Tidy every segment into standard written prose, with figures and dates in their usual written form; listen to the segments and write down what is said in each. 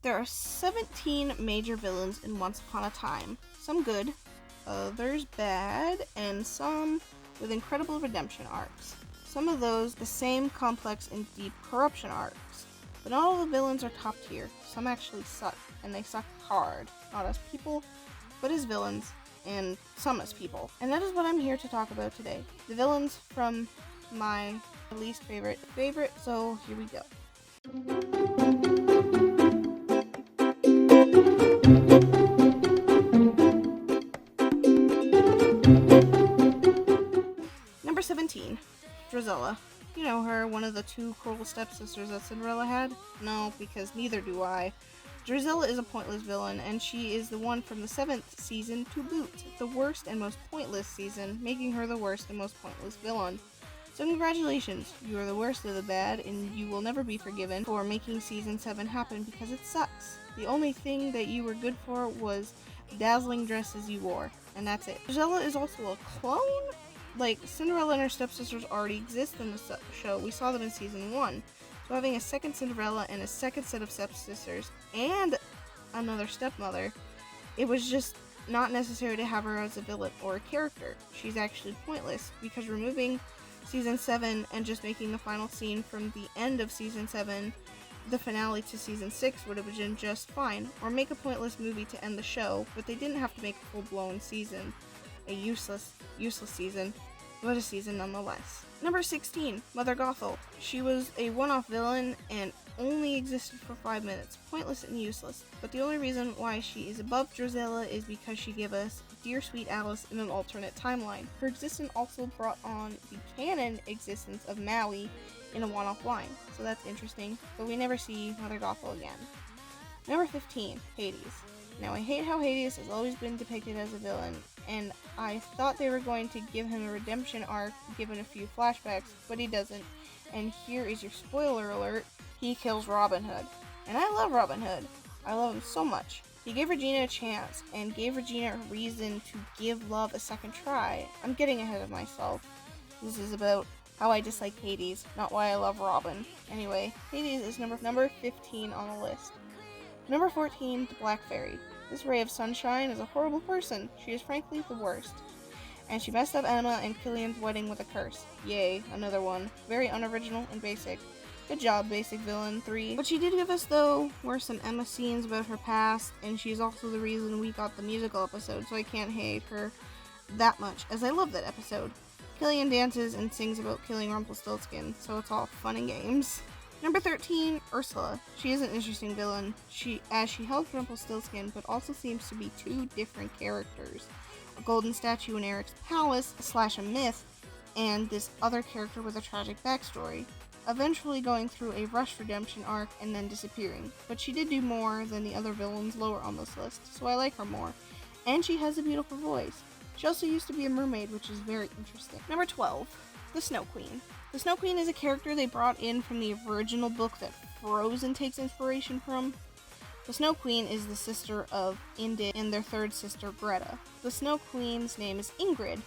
There are 17 major villains in Once Upon a Time. Some good, others bad, and some with incredible redemption arcs. Some of those the same complex and deep corruption arcs. But not all the villains are top tier. Some actually suck, and they suck hard. Not as people, but as villains, and some as people. And that is what I'm here to talk about today. The villains from my least favorite, so here we go. Number 17, Drizella. You know her, one of the two cruel stepsisters that Cinderella had? No, because neither do I. Drizella is a pointless villain, and she is the one from the 7th season to boot. The worst and most pointless season, making her the worst and most pointless villain. So congratulations, you are the worst of the bad, and you will never be forgiven for making season 7 happen because it sucks. The only thing that you were good for was dazzling dresses you wore, and that's it. Drizella is also a clone? Like, Cinderella and her stepsisters already exist in the show. We saw them in season 1. So having a second Cinderella and a second set of stepsisters and another stepmother, it was just not necessary to have her as a villain or a character. She's actually pointless, because removing season 7 and just making the final scene from the end of season 7 the finale to season 6 would have been just fine. Or make a pointless movie to end the show, but they didn't have to make a full-blown season. A useless season, but a season nonetheless. Number 16, Mother Gothel. She was a one-off villain and only existed for 5 minutes. Pointless and useless. But the only reason why she is above Drizella is because she gave us Dear Sweet Alice in an alternate timeline. Her existence also brought on the canon existence of Maui in a one-off line. So that's interesting, but we never see Mother Gothel again. Number 15, Hades. Now, I hate how Hades has always been depicted as a villain, and I thought they were going to give him a redemption arc given a few flashbacks, but he doesn't. And here is your spoiler alert, he kills Robin Hood. And I love Robin Hood. I love him so much. He gave Regina a chance, and gave Regina a reason to give love a second try. I'm getting ahead of myself. This is about how I dislike Hades, not why I love Robin. Anyway, Hades is number 15 on the list. Number 14, the Black Fairy. This ray of sunshine is a horrible person. She is frankly the worst. And she messed up Emma and Killian's wedding with a curse. Yay, another one. Very unoriginal and basic. Good job, Basic Villain 3. What she did give us, though, were some Emma scenes about her past, and she's also the reason we got the musical episode, so I can't hate her that much, as I love that episode. Killian dances and sings about killing Rumpelstiltskin, so it's all fun and games. Number 13, Ursula. She is an interesting villain, she helps Rumpelstiltskin, but also seems to be two different characters. A golden statue in Eric's palace, / a myth, and this other character with a tragic backstory. Eventually going through a rushed redemption arc and then disappearing. But she did do more than the other villains lower on this list, so I like her more. And she has a beautiful voice. She also used to be a mermaid, which is very interesting. Number 12, the Snow Queen. The Snow Queen is a character they brought in from the original book that Frozen takes inspiration from. The Snow Queen is the sister of Indid and their third sister, Greta. The Snow Queen's name is Ingrid.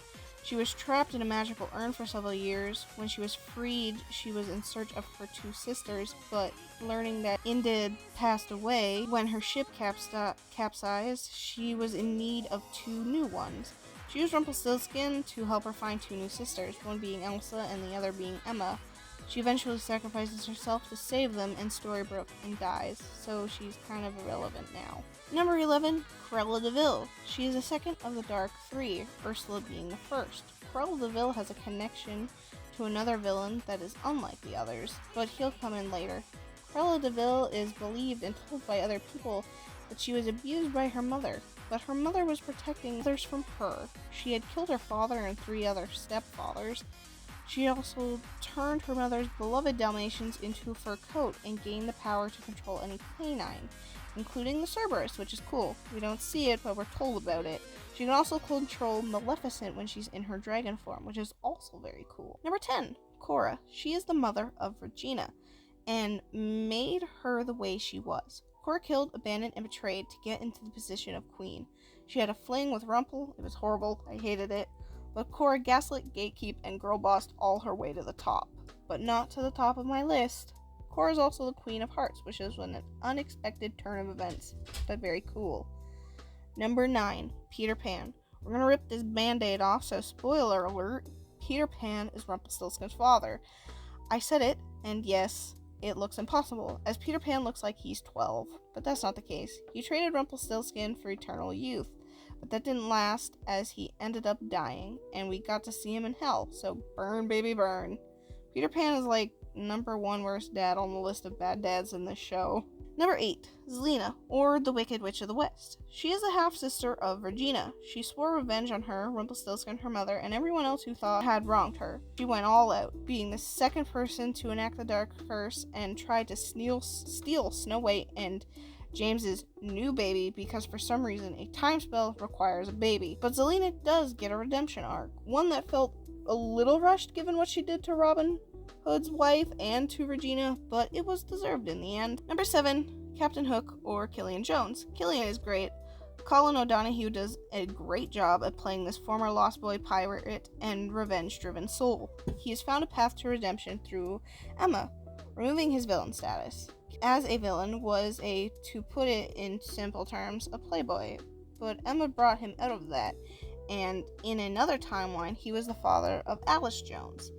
She was trapped in a magical urn for several years. When she was freed, she was in search of her two sisters, but learning that Indid passed away when her ship capsized, she was in need of two new ones. She used Rumpelstiltskin to help her find two new sisters, one being Elsa and the other being Emma. She eventually sacrifices herself to save them in Storybrooke and dies, so she's kind of irrelevant now. Number 11, Cruella de Vil. She is the second of the Dark Three, Ursula being the first. Cruella de Vil has a connection to another villain that is unlike the others, but he'll come in later. Cruella de Vil is believed and told by other people that she was abused by her mother, but her mother was protecting others from her. She had killed her father and 3 other stepfathers. She also turned her mother's beloved Dalmatians into a fur coat and gained the power to control any canine, including the Cerberus, which is cool. We don't see it, but we're told about it. She can also control Maleficent when she's in her dragon form, which is also very cool. Number 10, Cora. She is the mother of Regina, and made her the way she was. Cora killed, abandoned, and betrayed to get into the position of queen. She had a fling with Rumpel. It was horrible. I hated it. But Cora gaslit, gatekeep, and girl bossed all her way to the top. But not to the top of my list. Cora is also the Queen of Hearts, which is an unexpected turn of events, but very cool. Number 9, Peter Pan. We're gonna rip this band-aid off, so spoiler alert, Peter Pan is Rumpelstiltskin's father. I said it, and yes, it looks impossible, as Peter Pan looks like he's 12, but that's not the case. He traded Rumpelstiltskin for eternal youth, but that didn't last as he ended up dying, and we got to see him in hell, so burn baby burn. Peter Pan is like number 1 worst dad on the list of bad dads in this show. Number 8, Zelena, or the Wicked Witch of the West. She is the half-sister of Regina. She swore revenge on her, Rumpelstiltskin, her mother, and everyone else who thought had wronged her. She went all out, being the second person to enact the Dark Curse and tried to steal Snow White and James's new baby because for some reason a time spell requires a baby. But Zelena does get a redemption arc, one that felt a little rushed given what she did to Robin Hood's wife and to Regina, but it was deserved in the end. Number 7, Captain Hook, or Killian Jones. Killian is great. Colin O'Donoghue does a great job at playing this former Lost Boy pirate and revenge-driven soul. He has found a path to redemption through Emma, removing his villain status. As a villain was to put it in simple terms, a playboy, but Emma brought him out of that, and in another timeline, he was the father of Alice Jones.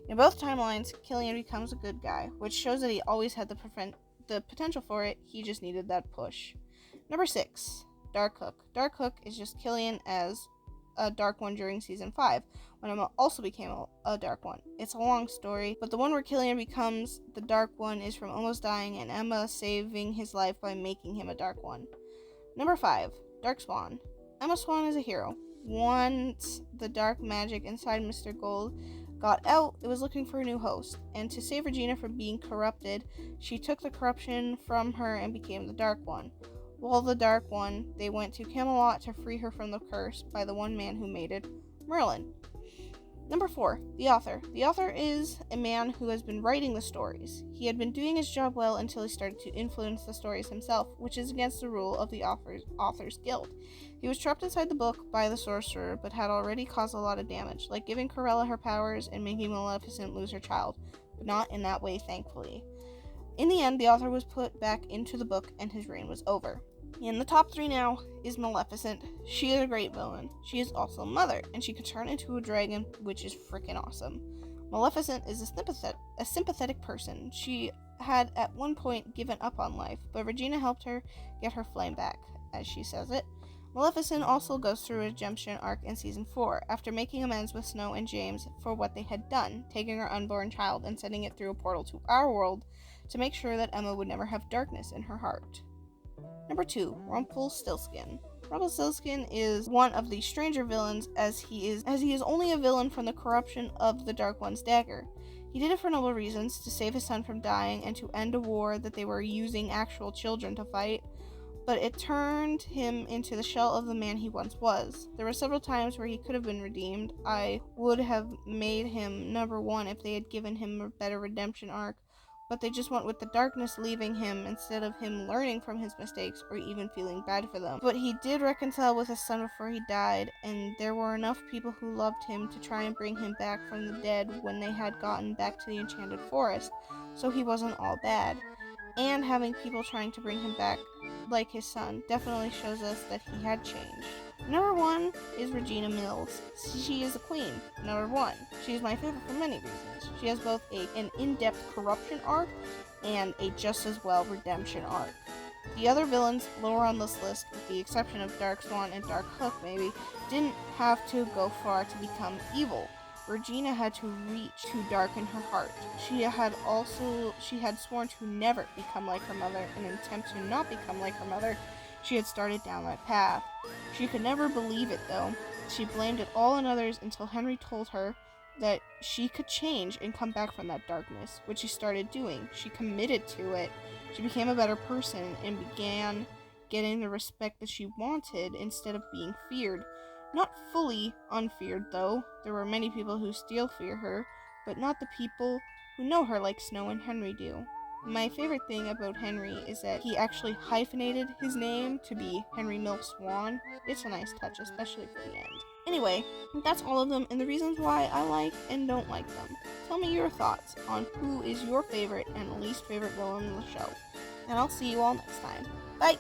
In both timelines, Killian becomes a good guy, which shows that he always had the potential for it, he just needed that push. Number 6, Dark Hook. Dark Hook is just Killian as a Dark One during Season 5, when Emma also became a Dark One. It's a long story, but the one where Killian becomes the Dark One is from almost dying and Emma saving his life by making him a Dark One. Number 5, Dark Swan. Emma Swan is a hero. Once the dark magic inside Mr. Gold got out, it was looking for a new host, and to save Regina from being corrupted, she took the corruption from her and became the Dark One. While the Dark One, they went to Camelot to free her from the curse by the one man who made it, Merlin. Number 4, the author. The author is a man who has been writing the stories. He had been doing his job well until he started to influence the stories himself, which is against the rule of the Authors Guild. He was trapped inside the book by the sorcerer, but had already caused a lot of damage, like giving Corella her powers and making Maleficent lose her child, but not in that way, thankfully. In the end, the author was put back into the book and his reign was over. In the top 3 now is Maleficent. She is a great villain. She is also a mother, and she could turn into a dragon, which is freaking awesome. Maleficent is a sympathetic person. She had at one point given up on life, but Regina helped her get her flame back, as she says it. Maleficent also goes through a redemption arc in Season 4, after making amends with Snow and James for what they had done, taking her unborn child and sending it through a portal to our world to make sure that Emma would never have darkness in her heart. Number 2, Rumpelstiltskin. Rumpelstiltskin is one of the stranger villains as he is only a villain from the corruption of the Dark One's dagger. He did it for noble reasons, to save his son from dying and to end a war that they were using actual children to fight, but it turned him into the shell of the man he once was. There were several times where he could have been redeemed. I would have made him number 1 if they had given him a better redemption arc, but they just went with the darkness leaving him instead of him learning from his mistakes or even feeling bad for them. But he did reconcile with his son before he died, and there were enough people who loved him to try and bring him back from the dead when they had gotten back to the Enchanted Forest, so he wasn't all bad. And having people trying to bring him back, like his son, definitely shows us that he had changed. Number 1 is Regina Mills. She is the queen. Number 1. She is my favorite for many reasons. She has both an in-depth corruption arc and a just as well redemption arc. The other villains lower on this list, with the exception of Dark Swan and Dark Hook maybe, didn't have to go far to become evil. Regina had to reach to darken her heart. She had sworn to never become like her mother. In an attempt to not become like her mother, she had started down that path. She could never believe it, though. She blamed it all on others until Henry told her that she could change and come back from that darkness, which she started doing. She committed to it. She became a better person and began getting the respect that she wanted instead of being feared. Not fully unfeared, though. There were many people who still fear her, but not the people who know her like Snow and Henry do. My favorite thing about Henry is that he actually hyphenated his name to be Henry Mills Swan. It's a nice touch, especially for the end. Anyway, that's all of them and the reasons why I like and don't like them. Tell me your thoughts on who is your favorite and least favorite villain in the show. And I'll see you all next time. Bye!